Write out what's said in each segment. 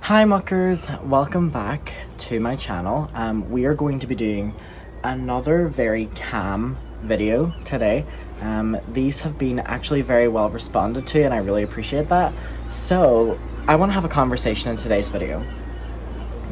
Hi muckers, welcome back to my channel. We are going to be doing another very calm video today. These have been actually very well responded to and I really appreciate that. So I want to have a conversation in today's video.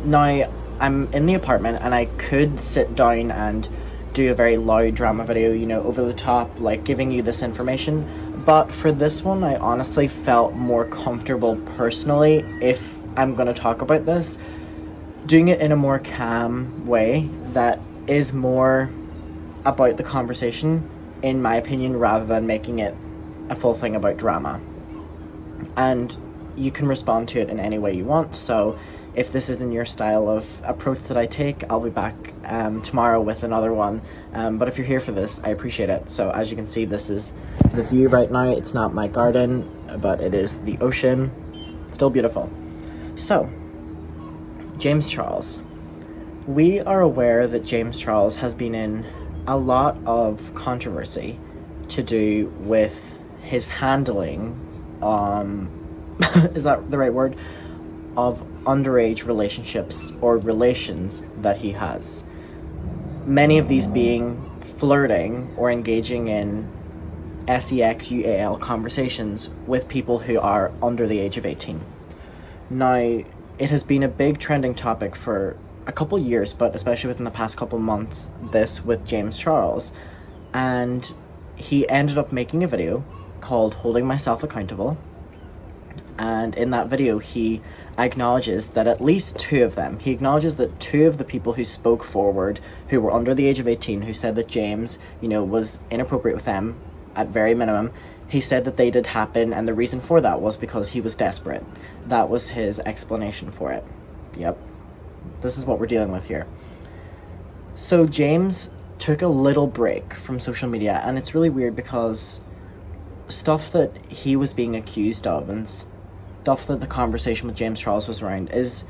Now I'm in the apartment and I could sit down and do a very loud drama video, you know, over the top, like giving you this information. But for this one, I honestly felt more comfortable personally, if I'm going to talk about this, doing it in a more calm way that is more about the conversation, in my opinion, rather than making it a full thing about drama. And you can respond to it in any way you want, so if this isn't your style of approach that I take, I'll be back tomorrow with another one. But if you're here for this, I appreciate it. So as you can see, this is the view right now. It's not my garden, but it is the ocean. Still beautiful. So, James Charles. We are aware that James Charles has been in a lot of controversy to do with his handling, is that the right word? Of underage relationships or relations that he has. Many of these being flirting or engaging in SEX conversations with people who are under the age of 18. Now, it has been a big trending topic for a couple years, but especially within the past couple months, this with James Charles. And he ended up making a video called Holding Myself Accountable. And in that video, he acknowledges that at least two of them, he acknowledges that two of the people who spoke forward, who were under the age of 18, who said that James, you know, was inappropriate with them at very minimum, he said that they did happen, and the reason for that was because he was desperate. That was his explanation for it. Yep. This is what we're dealing with here. So James took a little break from social media, and it's really weird because stuff that he was being accused of and stuff that the conversation with James Charles was around is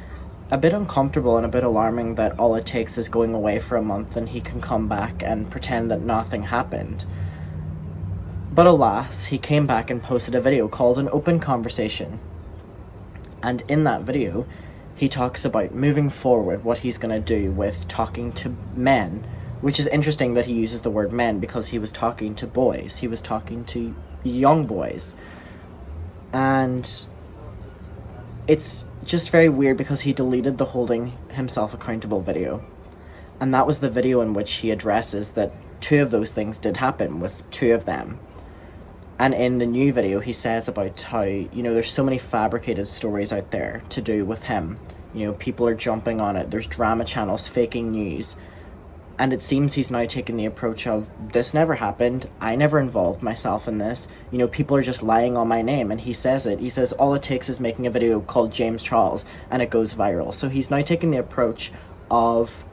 a bit uncomfortable and a bit alarming, that all it takes is going away for a month and he can come back and pretend that nothing happened. But alas, he came back and posted a video called An Open Conversation. And in that video, he talks about moving forward, what he's going to do with talking to men, which is interesting that he uses the word men because he was talking to boys. He was talking to young boys. And it's just very weird because he deleted the Holding Himself Accountable video. And that was the video in which he addresses that two of those things did happen with two of them. And in the new video, he says about how, you know, there's so many fabricated stories out there to do with him. You know, people are jumping on it. There's drama channels faking news. And it seems he's now taking the approach of, this never happened. I never involved myself in this. You know, people are just lying on my name. And he says it. He says, all it takes is making a video called James Charles and it goes viral. So he's now taking the approach of,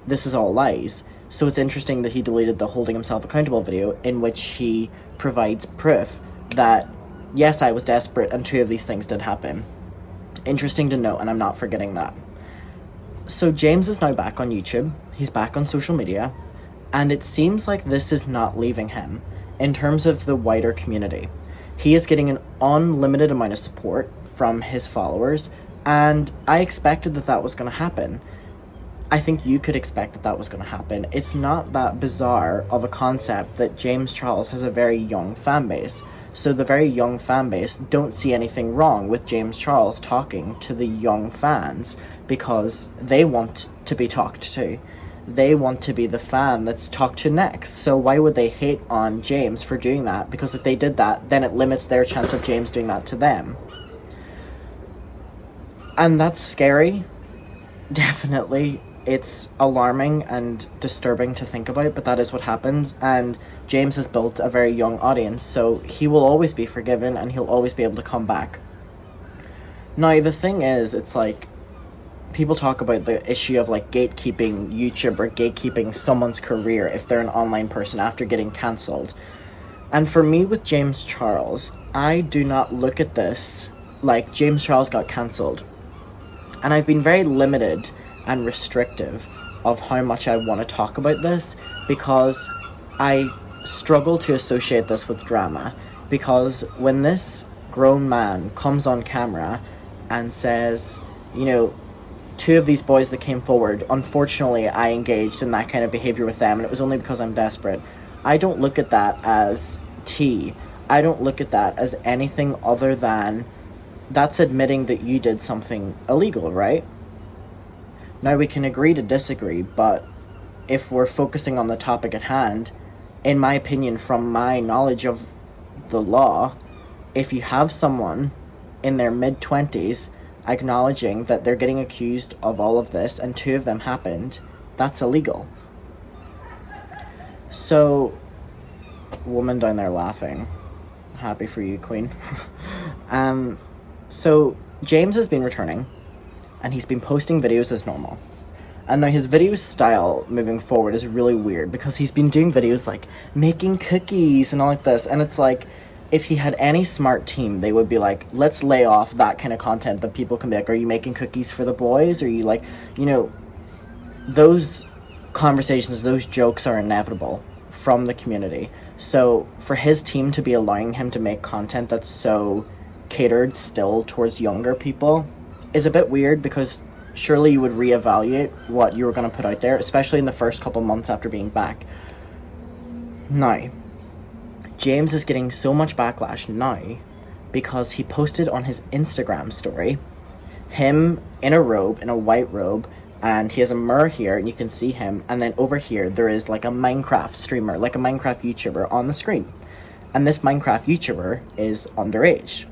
this is all lies. So it's interesting that he deleted the Holding Himself Accountable video, in which he provides proof that, yes, I was desperate and two of these things did happen. Interesting to note, and I'm not forgetting that. So James is now back on YouTube, he's back on social media, and it seems like this is not leaving him in terms of the wider community. He is getting an unlimited amount of support from his followers, and I expected that that was going to happen. I think you could expect that that was going to happen. It's not that bizarre of a concept that James Charles has a very young fan base. So the very young fan base don't see anything wrong with James Charles talking to the young fans because they want to be talked to. They want to be the fan that's talked to next. So why would they hate on James for doing that? Because if they did that, then it limits their chance of James doing that to them. And that's scary. Definitely. It's alarming and disturbing to think about, but that is what happens, and James has built a very young audience, so he will always be forgiven and he'll always be able to come back. Now, the thing is, it's like, people talk about the issue of like gatekeeping YouTube or gatekeeping someone's career if they're an online person after getting cancelled. And for me with James Charles, I do not look at this like James Charles got cancelled. And I've been very limited and restrictive of how much I want to talk about this because I struggle to associate this with drama. Because when this grown man comes on camera and says, you know, two of these boys that came forward, unfortunately, I engaged in that kind of behavior with them, and it was only because I'm desperate. I don't look at that as tea. I don't look at that as anything other than that's admitting that you did something illegal, right? Now, we can agree to disagree, but if we're focusing on the topic at hand, in my opinion, from my knowledge of the law, if you have someone in their mid-20s acknowledging that they're getting accused of all of this and two of them happened, that's illegal. So, woman down there laughing. Happy for you, Queen. So James has been returning and he's been posting videos as normal. And now his video style moving forward is really weird because he's been doing videos like making cookies and all like this, and it's like, if he had any smart team, they would be like, let's lay off that kind of content that people can be like, are you making cookies for the boys? Are you like, those conversations, those jokes are inevitable from the community. So for his team to be allowing him to make content that's so catered still towards younger people is a bit weird, because surely you would reevaluate what you were going to put out there, especially in the first couple months after being back. Now, James is getting so much backlash now because he posted on his Instagram story him in a robe, in a white robe, and he has a mirror here and you can see him, and then over here there is like a Minecraft streamer, like a Minecraft YouTuber on the screen, and this Minecraft YouTuber is underage.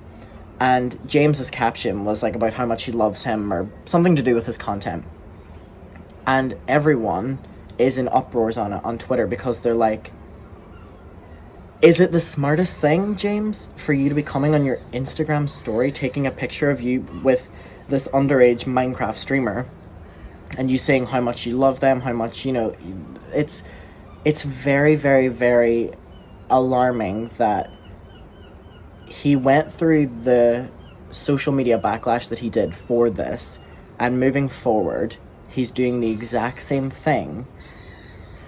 And James's caption was like about how much he loves him or something to do with his content, and everyone is in uproars on it on Twitter because they're like, is it the smartest thing, James, for you to be coming on your Instagram story taking a picture of you with this underage Minecraft streamer and you saying how much you love them, how much, it's very, very, very alarming that he went through the social media backlash that he did for this, and moving forward, he's doing the exact same thing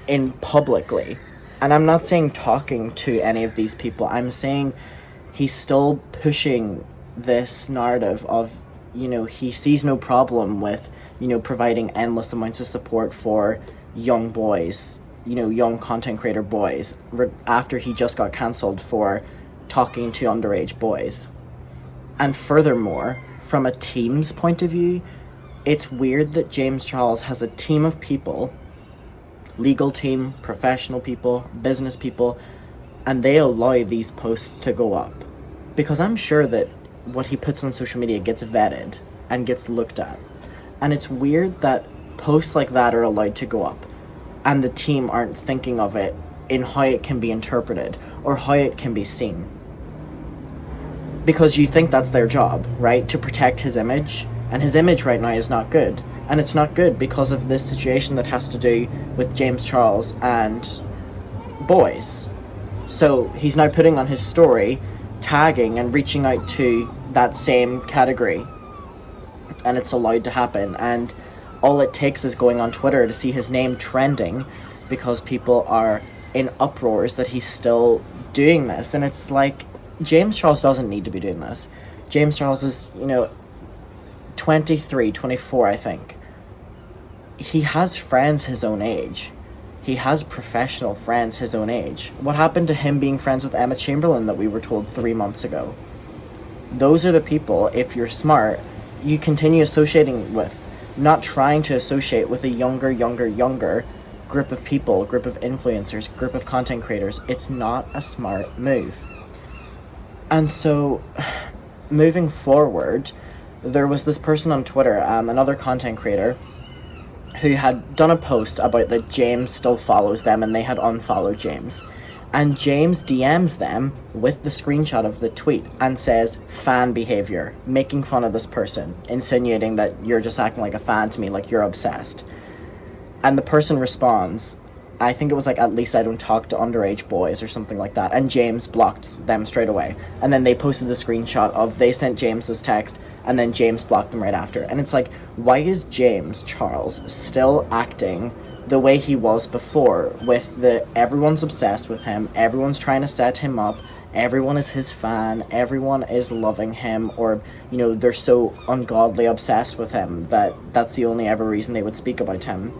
in publicly. And I'm not saying talking to any of these people, I'm saying he's still pushing this narrative of, he sees no problem with, providing endless amounts of support for young boys, young content creator boys, after he just got cancelled for talking to underage boys. And furthermore, from a team's point of view, it's weird that James Charles has a team of people, legal team, professional people, business people, and they allow these posts to go up. Because I'm sure that what he puts on social media gets vetted and gets looked at. And it's weird that posts like that are allowed to go up and the team aren't thinking of it in how it can be interpreted or how it can be seen. Because you think that's their job, right? To protect his image. And his image right now is not good. And it's not good because of this situation that has to do with James Charles and boys. So he's now putting on his story, tagging and reaching out to that same category. And it's allowed to happen. And all it takes is going on Twitter to see his name trending because people are in uproars that he's still doing this. And it's like, James Charles doesn't need to be doing this. James Charles is, 23, 24, I think. He has friends his own age. He has professional friends his own age. What happened to him being friends with Emma Chamberlain that we were told 3 months ago? Those are the people, if you're smart, you continue associating with, not trying to associate with a younger group of people, group of influencers, group of content creators. It's not a smart move. And so, moving forward, there was this person on Twitter, another content creator, who had done a post about that James still follows them and they had unfollowed James. And James DMs them with the screenshot of the tweet and says, fan behavior, making fun of this person, insinuating that you're just acting like a fan to me, like you're obsessed. And the person responds, I think it was like, at least I don't talk to underage boys or something like that. And James blocked them straight away. And then they posted the screenshot of they sent James this text and then James blocked them right after. And it's like, why is James Charles still acting the way he was before with the everyone's obsessed with him, everyone's trying to set him up, everyone is his fan, everyone is loving him, or, you know, they're so ungodly obsessed with him that that's the only ever reason they would speak about him.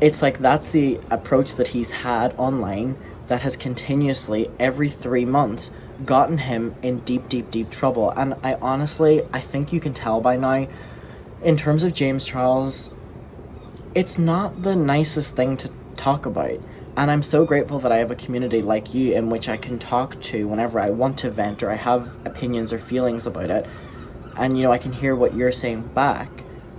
It's like that's the approach that he's had online that has continuously, every 3 months, gotten him in deep, deep, deep trouble. And I think you can tell by now, in terms of James Charles, it's not the nicest thing to talk about. And I'm so grateful that I have a community like you in which I can talk to whenever I want to vent or I have opinions or feelings about it. And, you know, I can hear what you're saying back.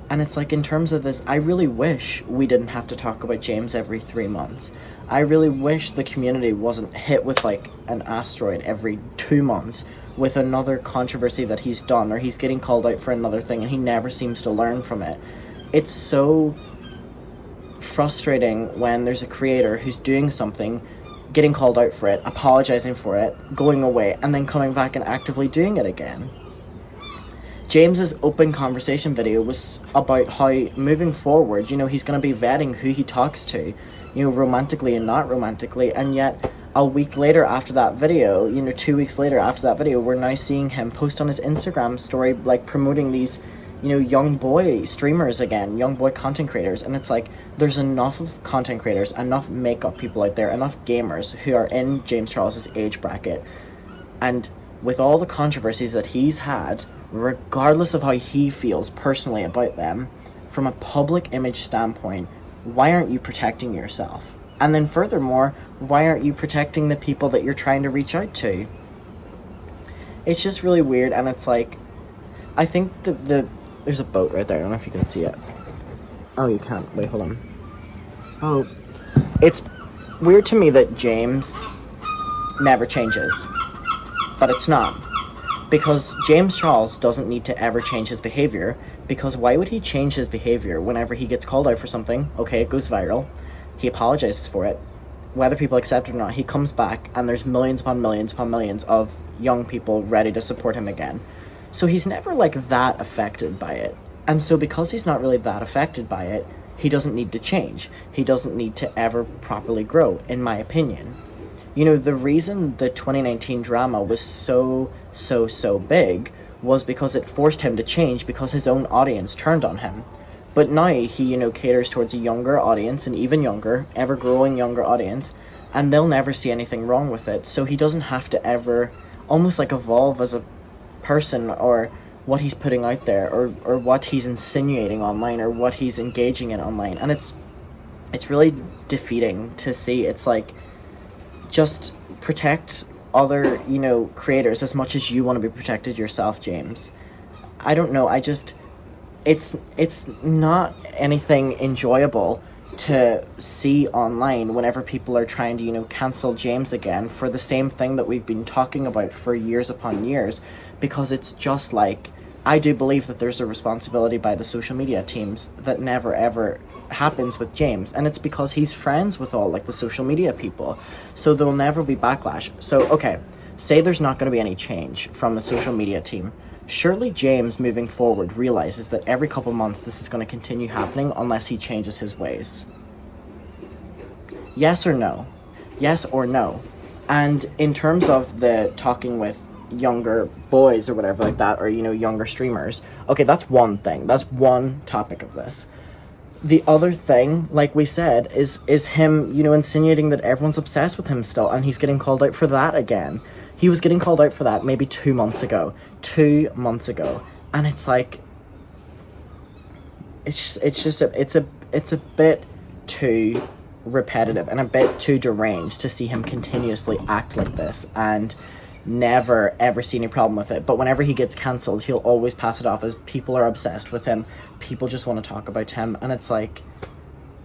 And it's like, in terms of this, I really wish we didn't have to talk about James every 3 months. I really wish the community wasn't hit with like an asteroid every 2 months with another controversy that he's done, or he's getting called out for another thing and he never seems to learn from it. It's so frustrating when there's a creator who's doing something, getting called out for it, apologizing for it, going away, and then coming back and actively doing it again. James's open conversation video was about how, moving forward, you know, he's going to be vetting who he talks to, you know, romantically and not romantically, and yet a week later after that video, you know, 2 weeks later after that video, we're now seeing him post on his Instagram story, like, promoting these, you know, young boy streamers again, young boy content creators. And it's like, there's enough of content creators, enough makeup people out there, enough gamers who are in James Charles's age bracket, and with all the controversies that he's had, regardless of how he feels personally about them, from a public image standpoint, why aren't you protecting yourself? And then furthermore, why aren't you protecting the people that you're trying to reach out to? It's just really weird. And it's like, I think there's a boat right there. I don't know if you can see it. Oh, you can't. Wait, hold on. Oh, it's weird to me that James never changes, but it's not. Because James Charles doesn't need to ever change his behavior, because why would he change his behavior whenever he gets called out for something? Okay, it goes viral. He apologizes for it. Whether people accept it or not, he comes back and there's millions upon millions upon millions of young people ready to support him again. So he's never like that affected by it. And so because he's not really that affected by it, he doesn't need to change. He doesn't need to ever properly grow, in my opinion. You know, the reason the 2019 drama was so big was because it forced him to change, because his own audience turned on him. But now he, you know, caters towards a younger audience, an even younger, ever-growing younger audience, and they'll never see anything wrong with it. So he doesn't have to ever almost like evolve as a person, or what he's putting out there, or what he's insinuating online, or what he's engaging in online. And it's really defeating to see. It's like, just protect other, you know, creators as much as you want to be protected yourself, James. I don't know, it's not anything enjoyable to see online whenever people are trying to, you know, cancel James again for the same thing that we've been talking about for years upon years, because it's just like, I do believe that there's a responsibility by the social media teams that never ever happens with James, and it's because he's friends with all like the social media people, so there'll never be backlash. So okay, say there's not going to be any change from the social media team, surely James moving forward realizes that every couple months this is going to continue happening unless he changes his ways. Yes or no? Yes or no? And in terms of the talking with younger boys or whatever like that, or, you know, younger streamers, okay, that's one thing, that's one topic of this. The other thing, like we said, is him, you know, insinuating that everyone's obsessed with him still, and he's getting called out for that again. He was getting called out for that maybe 2 months ago. 2 months ago. And it's like, it's a bit too repetitive and a bit too deranged to see him continuously act like this and never ever see any problem with it. But whenever he gets cancelled, he'll always pass it off as people are obsessed with him, people just want to talk about him. And it's like,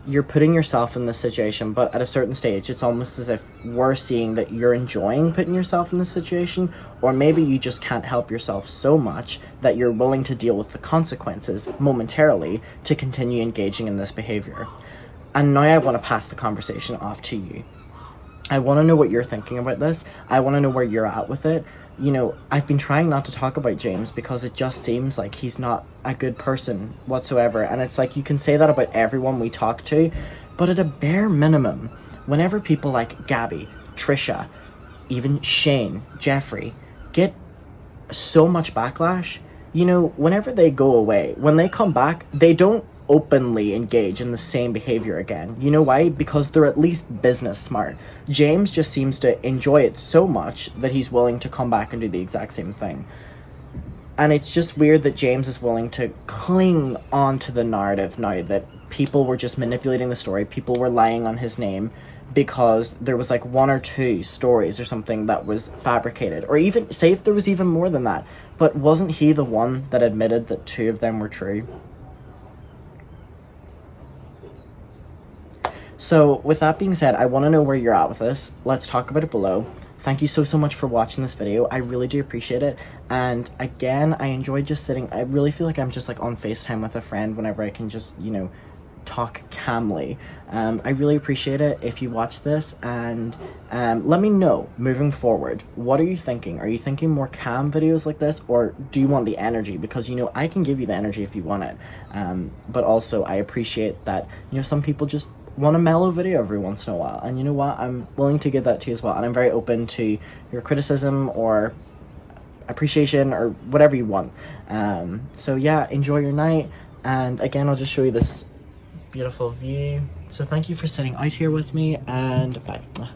you're putting yourself in this situation, but at a certain stage it's almost as if we're seeing that you're enjoying putting yourself in this situation, or maybe you just can't help yourself so much that you're willing to deal with the consequences momentarily to continue engaging in this behavior. And now I want to pass the conversation off to you. I want to know what you're thinking about this. I want to know where you're at with it. You know, I've been trying not to talk about James because it just seems like he's not a good person whatsoever. And it's like, you can say that about everyone we talk to, but at a bare minimum, whenever people like Gabby, Trisha, even Shane, Jeffree, get so much backlash. You know, whenever they go away, when they come back, they don't openly engage in the same behavior again. You know why? Because they're at least business smart. James just seems to enjoy it so much that he's willing to come back and do the exact same thing. And it's just weird that James is willing to cling on to the narrative now that people were just manipulating the story, people were lying on his name, because there was like 1 or 2 stories or something that was fabricated, or even say if there was even more than that. But wasn't he the one that admitted that 2 of them were true? So with that being said, I want to know where you're at with this. Let's talk about it below. Thank you so much for watching this video. I really do appreciate it. And again, I enjoyed just sitting. I really feel like I'm just like on FaceTime with a friend whenever I can just, you know, talk calmly. I really appreciate it if you watch this, and let me know moving forward, what are you thinking? Are you thinking more calm videos like this, or do you want the energy? Because, you know, I can give you the energy if you want it, but also I appreciate that, you know, some people just want a mellow video every once in a while, and you know what, I'm willing to give that to you as well, and I'm very open to your criticism or appreciation or whatever you want. So yeah, enjoy your night, and again, I'll just show you this beautiful view. So thank you for sitting out here with me, and bye.